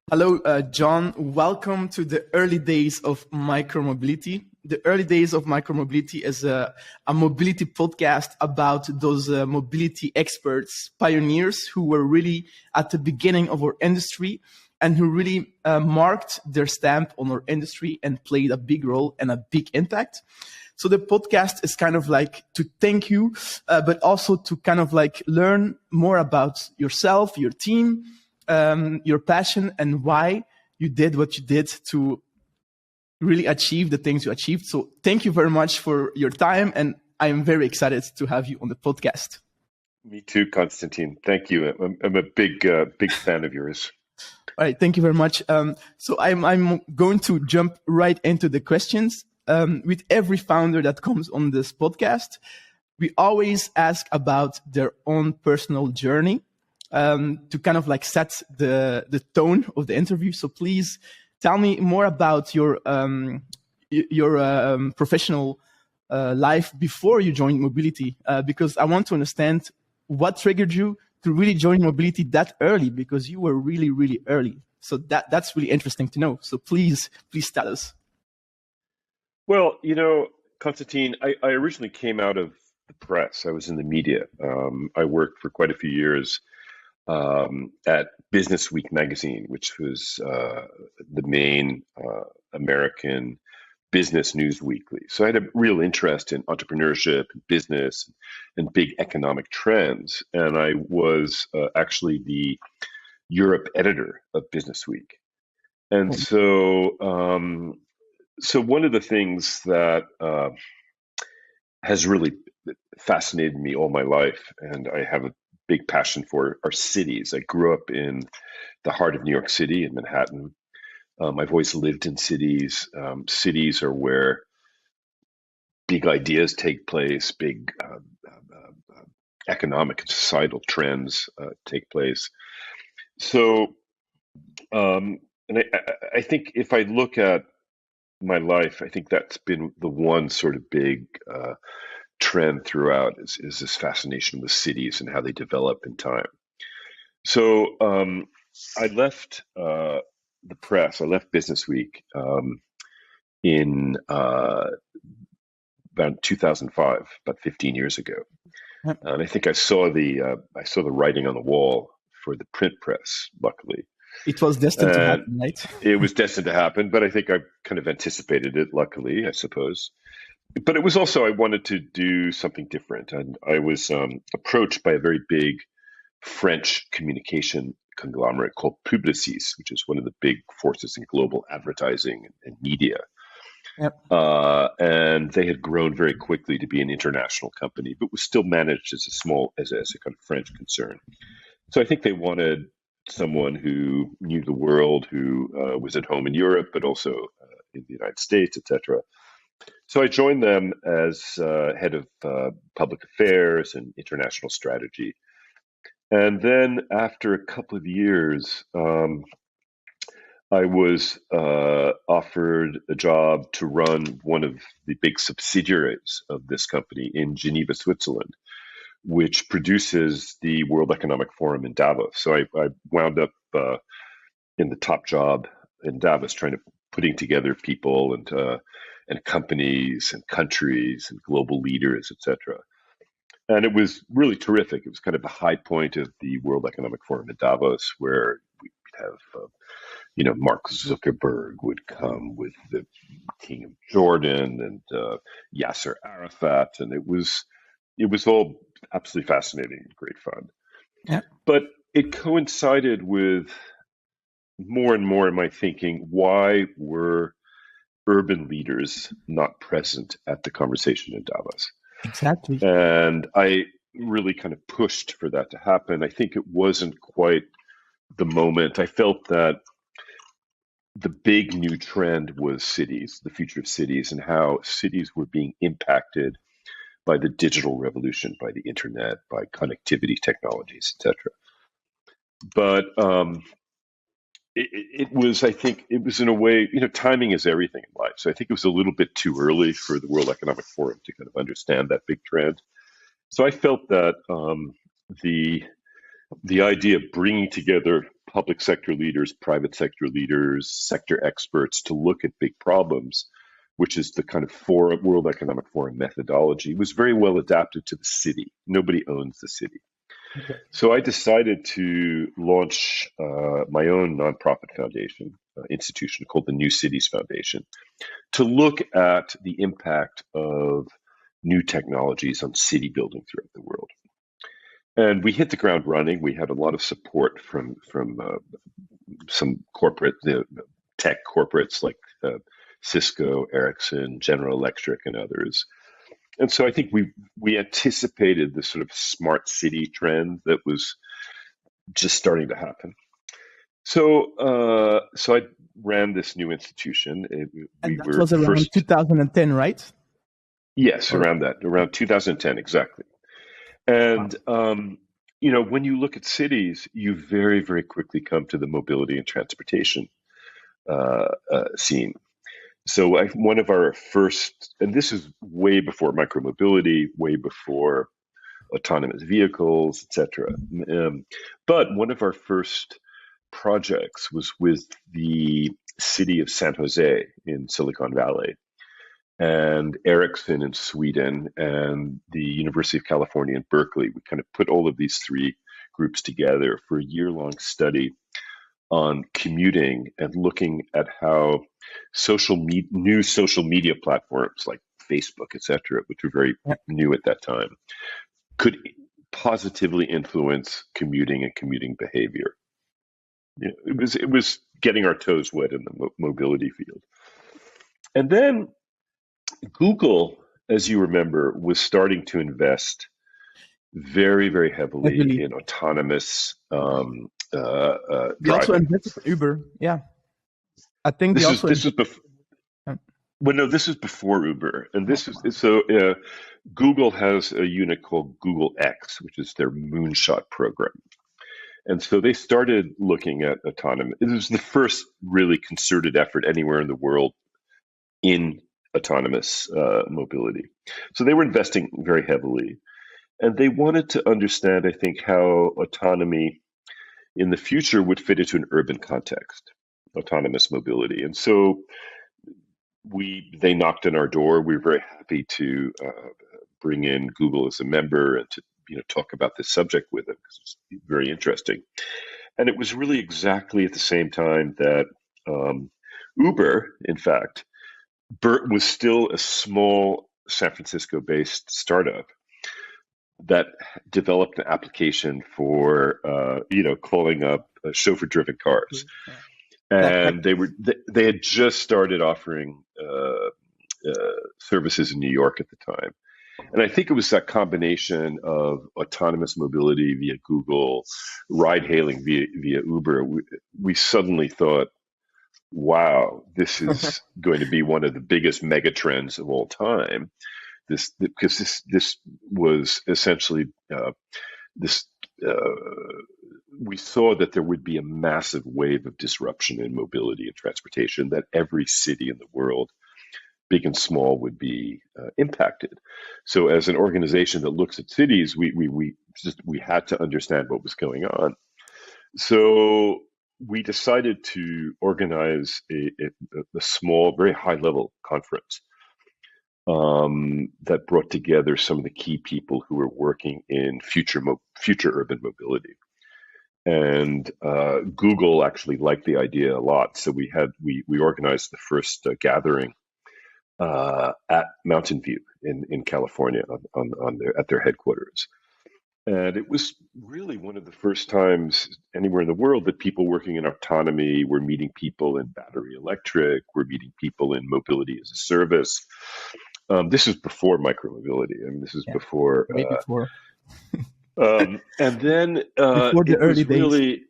Hello, John. Welcome to the early days of micromobility. The early days of micromobility is a mobility podcast about those mobility experts, pioneers who were really at the beginning of our industry and who really marked their stamp on our industry and played a big role and a big impact. So the podcast is kind of like to thank you, but also to kind of like learn more about yourself, your team, your passion, and why you did what you did to really achieve the things you achieved. So thank you very much for your time, and I am very excited to have you on the podcast. Me too, Konstantin. Thank you. I'm a big fan of yours. All right, thank you very much. So I'm going to jump right into the questions. With every founder that comes on this podcast, we always ask about their own personal journey. To kind of like set the tone of the interview. So please tell me more about your professional life before you joined mobility, because I want to understand what triggered you to really join mobility that early, because you were really, really early. So that's really interesting to know. So please tell us. Well, Konstantin, I originally came out of the press. I was in the media. I worked for quite a few years at Business Week magazine, which was the main American business news weekly. So I had a real interest in entrepreneurship, and business, and big economic trends. And I was actually the Europe editor of Business Week. And so one of the things that has really fascinated me all my life, and I have a big passion for, are cities. I grew up in the heart of New York City in Manhattan. I've always lived in cities. Cities are where big ideas take place, big economic and societal trends take place. So, and I think if I look at my life, I think that's been the one sort of big trend throughout is this fascination with cities and how they develop in time. So I left the press. I left Business Week in about 2005, about 15 years ago, and I think I saw the writing on the wall for the print press. Luckily, it was destined to happen, right? It was destined to happen, but I think I kind of anticipated it. Luckily, I suppose. But it was also, I wanted to do something different. And I was approached by a very big French communication conglomerate called Publicis, which is one of the big forces in global advertising and media. Yep. And they had grown very quickly to be an international company, but was still managed as a kind of French concern. So I think they wanted someone who knew the world, who was at home in Europe, but also in the United States, etc. So I joined them as head of public affairs and international strategy. And then after a couple of years, I was offered a job to run one of the big subsidiaries of this company in Geneva, Switzerland, which produces the World Economic Forum in Davos. So I wound up in the top job in Davos, putting together people and companies and countries and global leaders, etc. And it was really terrific. It was kind of the high point of the World Economic Forum in Davos, where we'd have, Mark Zuckerberg would come with the King of Jordan and Yasser Arafat, and it was all absolutely fascinating and great fun. Yeah. But it coincided with more and more in my thinking, why were urban leaders not present at the conversation in Davos? Exactly. And I really kind of pushed for that to happen. I think it wasn't quite the moment. I felt that the big new trend was cities, the future of cities, and how cities were being impacted by the digital revolution, by the internet, by connectivity technologies, etc. But it was, I think, it was in a way, timing is everything in life. So I think it was a little bit too early for the World Economic Forum to kind of understand that big trend. So I felt that the idea of bringing together public sector leaders, private sector leaders, sector experts to look at big problems, which is the kind of World Economic Forum methodology, was very well adapted to the city. Nobody owns the city. Okay. So I decided to launch my own nonprofit foundation institution called the New Cities Foundation to look at the impact of new technologies on city building throughout the world. And we hit the ground running. We had a lot of support from some corporate tech corporates like Cisco, Ericsson, General Electric, and others. And so I think we anticipated this sort of smart city trend that was just starting to happen. So I ran this new institution. And that was around 2010, right? Yes, around 2010, exactly. And when you look at cities, you very, very quickly come to the mobility and transportation scene. So one of our first, and this is way before micromobility, way before autonomous vehicles, etc. But one of our first projects was with the city of San Jose in Silicon Valley, and Ericsson in Sweden, and the University of California in Berkeley. We kind of put all of these three groups together for a year-long study on commuting and looking at how new social media platforms like Facebook, etc., which were very new at that time, could positively influence commuting and commuting behavior. It was getting our toes wet in the mobility field. And then Google, as you remember, was starting to invest very, very heavily in autonomous they also invested in Uber, yeah. I think this was before. Well, no, this is before Uber, and this is so. Google has a unit called Google X, which is their moonshot program, and so they started looking at autonomy. It was the first really concerted effort anywhere in the world in autonomous mobility. So they were investing very heavily, and they wanted to understand, I think, how autonomy in the future would fit into an urban context, autonomous mobility. And so they knocked on our door. We were very happy to bring in Google as a member and to talk about this subject with them because it's very interesting. And it was really exactly at the same time that Uber, in fact, was still a small San Francisco-based startup that developed an application for calling up chauffeur-driven cars, and they had just started offering services in New York at the time, and I think it was that combination of autonomous mobility via Google, ride-hailing via Uber. We suddenly thought, wow, this is going to be one of the biggest mega trends of all time. This was essentially we saw that there would be a massive wave of disruption in mobility and transportation, that every city in the world, big and small, would be impacted. So as an organization that looks at cities, we had to understand what was going on. So we decided to organize a small, very high-level conference that brought together some of the key people who were working in future urban mobility. And Google actually liked the idea a lot, so we organized the first gathering at Mountain View in California at their headquarters. And it was really one of the first times anywhere in the world that people working in autonomy were meeting people in battery electric, were meeting people in mobility as a service. This is before micromobility. I mean, this is before. Way before. And then before the early days.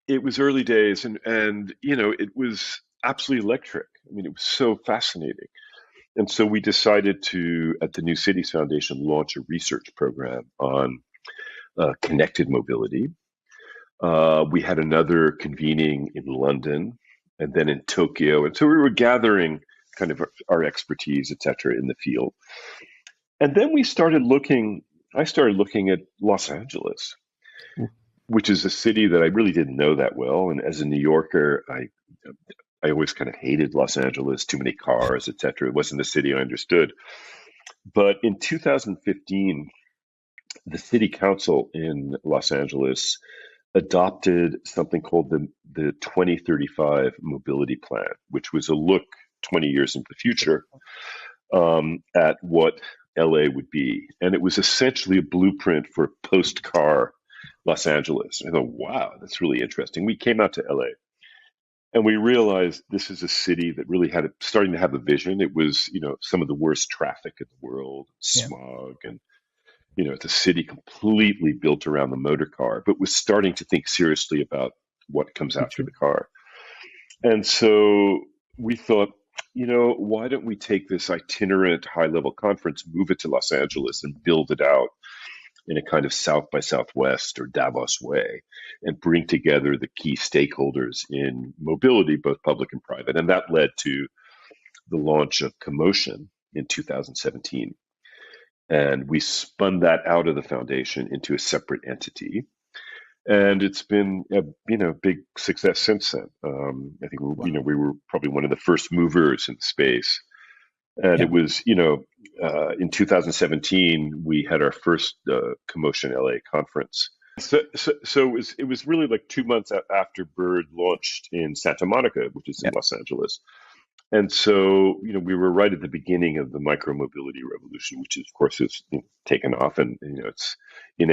It was early days, and it was absolutely electric. I mean, it was so fascinating. And so we decided to, at the New Cities Foundation, launch a research program on connected mobility. We had another convening in London and then in Tokyo. And so we were gathering kind of our expertise, et cetera, in the field. And then I started looking at Los Angeles. which is a city that I really didn't know that well. And as a New Yorker, I always kind of hated Los Angeles, too many cars, etc. It wasn't a city I understood. But in 2015, the city council in Los Angeles adopted something called the 2035 Mobility Plan, which was a look 20 years into the future at what LA would be. And it was essentially a blueprint for post car Los Angeles. I thought, wow, that's really interesting. We came out to LA and we realized this is a city that really had starting to have a vision. It was, some of the worst traffic in the world, Yeah. smog, and it's a city completely built around the motor car, but was starting to think seriously about what comes after Future. the car. And so we thought, why don't we take this itinerant high level conference, move it to Los Angeles and build it out in a kind of South by Southwest or Davos way and bring together the key stakeholders in mobility, both public and private. And that led to the launch of CoMotion in 2017. And we spun that out of the foundation into a separate entity. And it's been a big success since then. I think we were probably one of the first movers in the space. And Yeah. it was, in 2017, we had our first CoMotion LA conference. So it was really like 2 months after Bird launched in Santa Monica, which is in Yeah. Los Angeles. And so, we were right at the beginning of the micromobility revolution, which is, of course, has taken off, and it's in